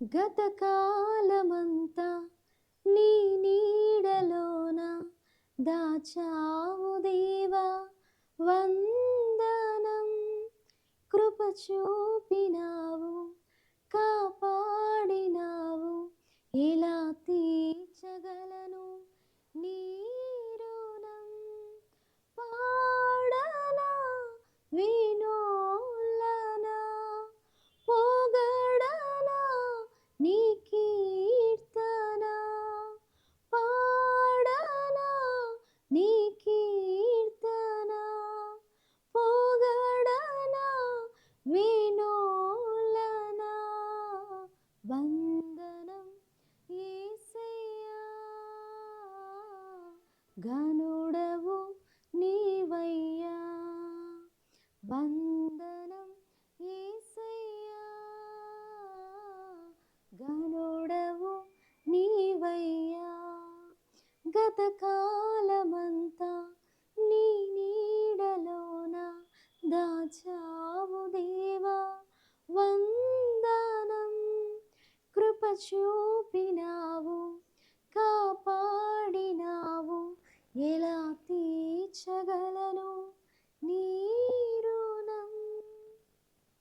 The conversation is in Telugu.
గతకాలమంతా నీ నీడలోన దాచావు దేవా వందనం. కృప చూపినావు, కాపాడినావు, ఎలా తీర్చగలను నీ రుణం. పాడనా వినోలనా, పొగడనా నీ కీర్తన. పాడనా నీ కీర్తన, పొగడనా వినోలనా. వందనం యేసయ్యా, ఘనుడవు నీవయ్యా. వందనం యేసయ్యా, ఘనుడవు నీవయ్యా. గతకాలమంతా నీ నీడలోన దాచావు దేవా వందనం. కృప